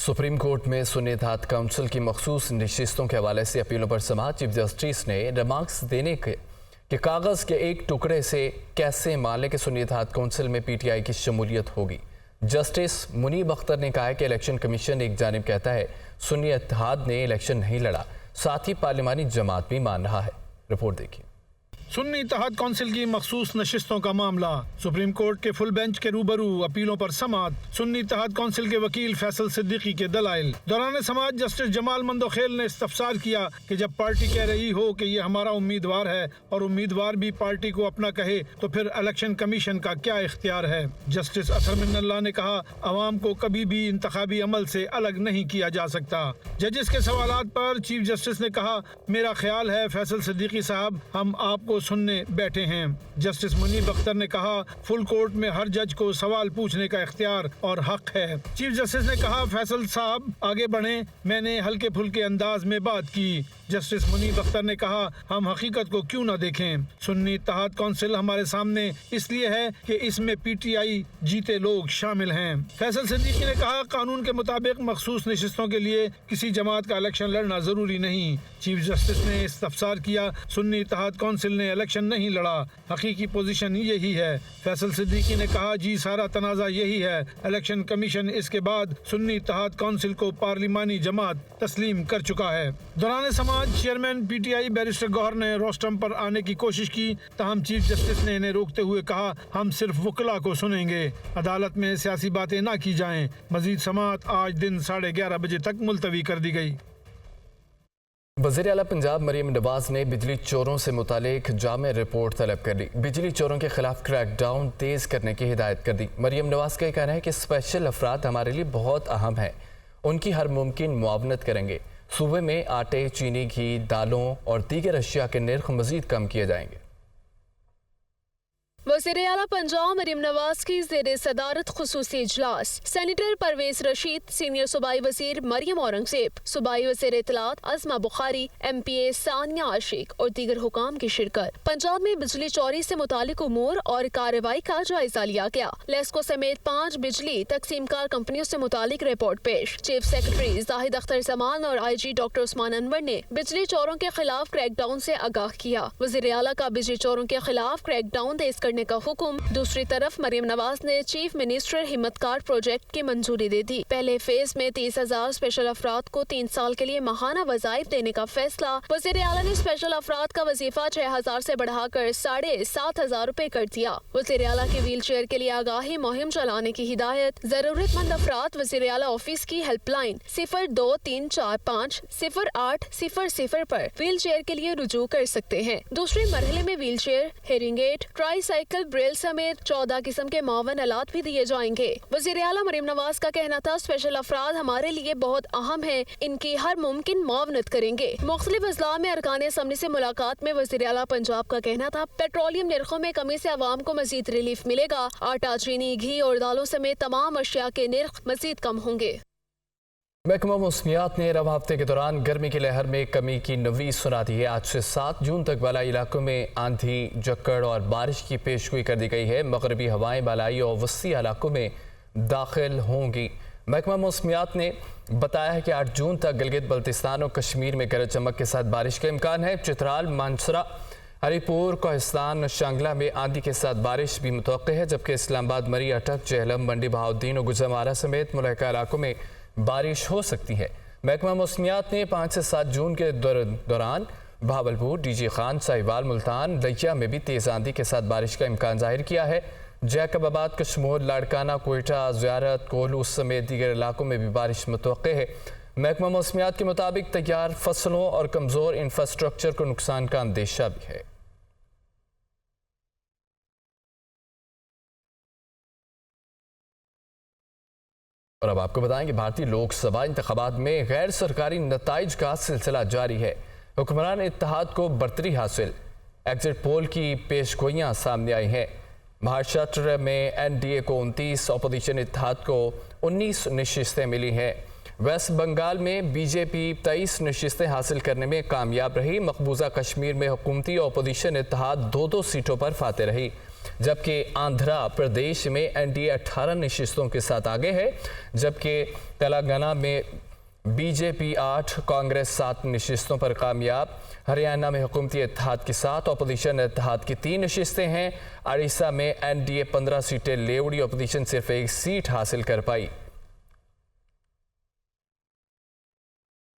Supreme court में सुन्नी इत्तेहाद council की मखसूस नशिस्तों के हवाले से अपीलों पर समाअत। चीफ जस्टिस ने रिमार्क्स देने के कागज़ के एक टुकड़े से कैसे मान लें कि सुन्नी इत्तेहाद काउंसिल में पीटीआई की शमूलियत होगी। जस्टिस मुनीब अख्तर ने कहा है कि इलेक्शन कमीशन एक जानिब कहता है सुन्नी इत्तेहाद ने इलेक्शन नहीं लड़ा, साथ ही पार्लिमानी जमात भी मान रहा है। रिपोर्ट देखिए। सुन्नी इत्तेहाद काउंसिल की मखसूस नशिस्तों का मामला। सुप्रीम कोर्ट के फुल बेंच के रूबरू अपीलों पर समाअत। सुन्नी इत्तेहाद काउंसिल के वकील फैसल सिद्दीकी के दलाइल। दौरान समाअत जस्टिस जमाल मंदोखेल ने इस्तफसार किया कि जब पार्टी कह रही हो कि ये हमारा उम्मीदवार है और उम्मीदवार भी पार्टी को अपना कहे तो फिर इलेक्शन कमीशन का क्या इख्तियार है। जस्टिस अतर मिन्नल्लाह ने कहा अवाम को कभी भी इंतखाबी अमल से अलग नहीं किया जा सकता। जजेस के सवालात पर चीफ जस्टिस ने कहा मेरा ख्याल है फैसल सिद्दीकी साहब हम आपको सुनने बैठे हैं। जस्टिस मुनीब अख्तर ने कहा फुल कोर्ट में हर जज को सवाल पूछने का इख्तियार और हक है। चीफ जस्टिस ने कहा फैसल साहब आगे बढ़ें, मैंने हल्के फुल्के अंदाज में बात की। जस्टिस मुनीब अख्तर ने कहा हम हकीकत को क्यों ना देखें। सुन्नी इत्तेहाद काउंसिल हमारे सामने इसलिए है कि इसमें पीटीआई जीते लोग शामिल हैं। फैसल सिद्दीकी ने कहा कानून के मुताबिक मखसूस नशिस्तों के लिए किसी जमात का इलेक्शन लड़ना जरूरी नहीं। चीफ जस्टिस ने इस्तफसार किया सुन्नी इत्तेहाद काउंसिल ने इलेक्शन नहीं लड़ा, हकीकी पोजीशन यही है। फैसल सिद्दीकी ने कहा जी सारा तनाज़ा यही है, इलेक्शन कमीशन इसके बाद सुन्नी इत्तेहाद काउंसिल को पार्लिमानी जमात तस्लीम कर चुका है। दौरान समाअत चेयरमैन पीटीआई बैरिस्टर गौहर ने रोस्टम पर आने की कोशिश की, तहम चीफ जस्टिस ने इन्हें रोकते हुए कहा हम सिर्फ वकला को सुनेंगे, अदालत में सियासी बातें ना की जाएं। मजीद समाअत आज दिन 11:30 बजे तक मुलतवी कर दी गई। वज़ीर आला पंजाब मरीम नवाज ने बिजली चोरों से मुतालिक जामे रिपोर्ट तलब कर ली। बिजली चोरों के खिलाफ क्रैकडाउन तेज़ करने की हिदायत कर दी। मरीम नवाज का कहना है कि स्पेशल अफराद हमारे लिए बहुत अहम है, उनकी हर मुमकिन मुआवनत करेंगे। सूबे में आटे, चीनी, घी, दालों और दीगर अशिया के निर्ख मजीद कम किए जाएंगे। वज़ीर आला पंजाब मरीम नवाज की ज़ेरे सदारत खुसूसी इजलास। सेनेटर परवेज रशीद, सीनियर सूबाई वज़ीर मरियम औरंगज़ेब, सूबाई वज़ीर इत्तलात अज़मा बुखारी, MPA सानिया आशिक और दीगर हुकाम की शिरकत। पंजाब में बिजली चोरी से मुतालिक उमूर और कार्रवाई का जायजा लिया गया। लेस्को समेत 5 बिजली तकसीमकार कंपनियों से मुतालिक रिपोर्ट पेश। चीफ सेक्रेटरी जाहिद अख्तर जमान और IG डॉक्टर उस्मान अनवर ने बिजली चोरों के खिलाफ क्रैकडाउन से आगाह किया। वज़ीर आला का बिजली चोरों के खिलाफ क्रैकडाउन तेज करने का हुक्म। दूसरी तरफ मरीम नवाज ने चीफ मिनिस्टर हिम्मतकार प्रोजेक्ट की मंजूरी दे दी। पहले फेज में 30,000 स्पेशल अफराद को 3 साल के लिए माहाना वज़ाइफ देने का फैसला। वज़ीर आला ने स्पेशल अफराद का वजीफा 6,000 से बढ़ाकर 7,500 रुपए कर दिया। वज़ीर आला की व्हील चेयर के लिए आगाही मुहिम चलाने की हिदायत। जरूरतमंद अफराद वज़ीर आला ऑफिस की हेल्पलाइन 02345 0800 पर व्हील चेयर के लिए रुजू कर सकते हैं। दूसरे मरहले में wheel chair, hearing aid, try cycle, Braille समेत 14 किस्म के मुआवन आलात भी दिए जाएंगे। वज़ीर आला मरीम नवाज का कहना था स्पेशल अफराद हमारे लिए बहुत अहम है, इनकी हर मुमकिन मुआवनत करेंगे। मुख्तलिफ अजला में अरकान असम्बली से मुलाकात में वज़ीर आला पंजाब का कहना था पेट्रोलियम निर्खों में कमी से आवाम को मजीद रिलीफ मिलेगा। आटा, चीनी, घी और दालों समेत तमाम अशिया के निर्ख मजीद कम होंगे। महकमा मौसमियात ने रवा हफ्ते के दौरान गर्मी की लहर में कमी की नवीज सुना दी है। आज से 7 जून तक वाला इलाकों में आंधी, जक्कड़ और बारिश की पेशगोई कर दी गई है। मगरबी हवाएं बालाई और वस्ती इलाकों में दाखिल होंगी। महकमा मौसमियात ने बताया है कि 8 जून तक गिलगित बल्तिस्तान और कश्मीर में गरज चमक के साथ बारिश का इम्कान है। चित्राल, मानसरा, हरीपुर, कोहिस्तान, शांगला में आंधी के साथ बारिश भी मुतवक्किल है, जबकि इस्लामाबाद, मरी, अटक, जेहलम, मंडी बहाउद्दीन और गुजरावाला समेत मुल्का इलाकों में बारिश हो सकती है। महकमा मौसमियात ने 5 से 7 जून के दौरान भावलपुर, DG खान, साहिवाल, मुल्तान, लिया में भी तेज़ आंधी के साथ बारिश का इम्कान जाहिर किया है। जैकबाबाद, कशमोर, लाड़काना, कोयटा, ज़ियारत, कोहलू समेत दीगर इलाकों में भी बारिश मुतवक्किल है। महकमा मौसमियात के मुताबिक तैयार फसलों और कमज़ोर इंफ्रास्ट्रक्चर को नुकसान का अंदेशा भी है। और अब आपको बताएं कि भारतीय लोकसभा इंतखाबात में गैर सरकारी नताइज का सिलसिला जारी है। हुक्मरान इत्तेहाद को बरतरी हासिल, एग्जिट पोल की पेशगोइयां सामने आई हैं। महाराष्ट्र में NDA को 29, अपोजिशन इत्तेहाद को 19 नशिस्तें मिली हैं। वेस्ट बंगाल में BJP 23 नशिस्तें हासिल करने में कामयाब रही। मकबूजा कश्मीर में हुकूमती और अपोजिशन इत्तेहाद 2-2 सीटों पर फाते रही। जबकि आंध्र प्रदेश में एनडीए 18 नशिस्तों के साथ आगे है, जबकि तेलंगाना में बीजेपी 8, कांग्रेस 7 नशिस्तों पर कामयाब। हरियाणा में हुकूमती इत्तेहाद के साथ अपोजिशन इत्तेहाद की 3 नशिस्तें हैं। उड़ीसा में एनडीए 15 सीटें ले उड़ी, अपोजिशन सिर्फ 1 सीट हासिल कर पाई।